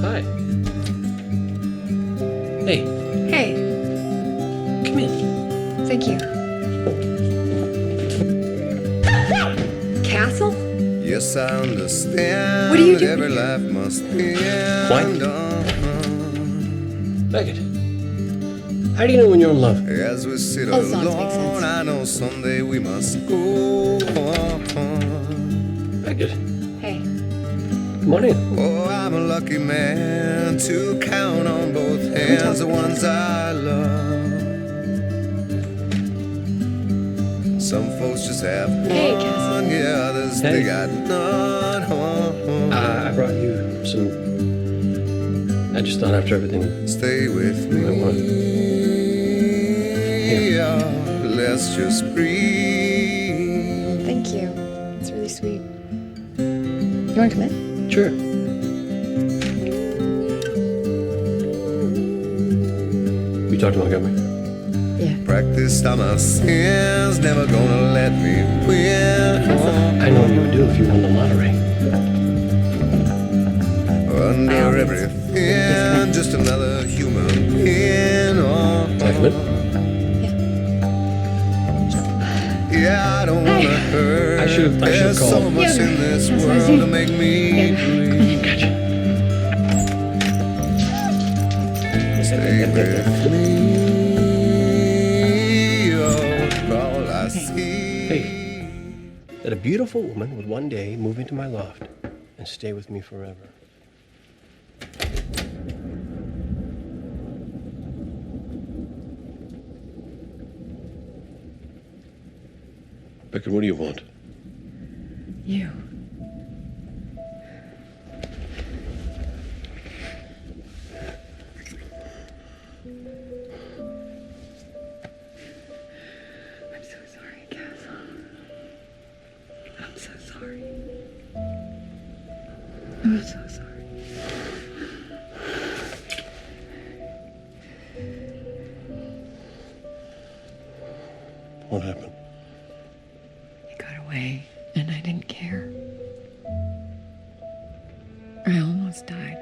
Hi. Hey. Hey. Come in. Thank you. Castle? Yes, I understand. What are you doing every here? life must end. What? Beckett. How do you know when you're in love? As we sit All the songs make alone, sense. I know someday we must go on. Beckett, Hey. come on in. Oh, I'm a lucky man to count on both hands the ones I love. Some folks just have Hey, one, Cassie. yeah, others Hey. they got none. I brought you some... I just thought after everything... Stay with me. might want- Yeah, let's just breathe. Thank you. It's really sweet. You want to come in? Sure. You talked to Montgomery? Yeah. Practiced on my sins, never gonna let me win. I know what you would do if you won the lottery. Under everything, just another human being. Second. Yeah, I don't wanna hurt. I should've There's so called. much in this That's what I world see. to make me breathe. Gotcha. Stay with me. Oh, all I see. Hey. That a beautiful woman would one day move into my loft and stay with me forever. Beckett, what do you want? You. I'm so sorry, Castle. I'm so sorry. I'm so sorry. What happened? He got away, and I didn't care. I almost died.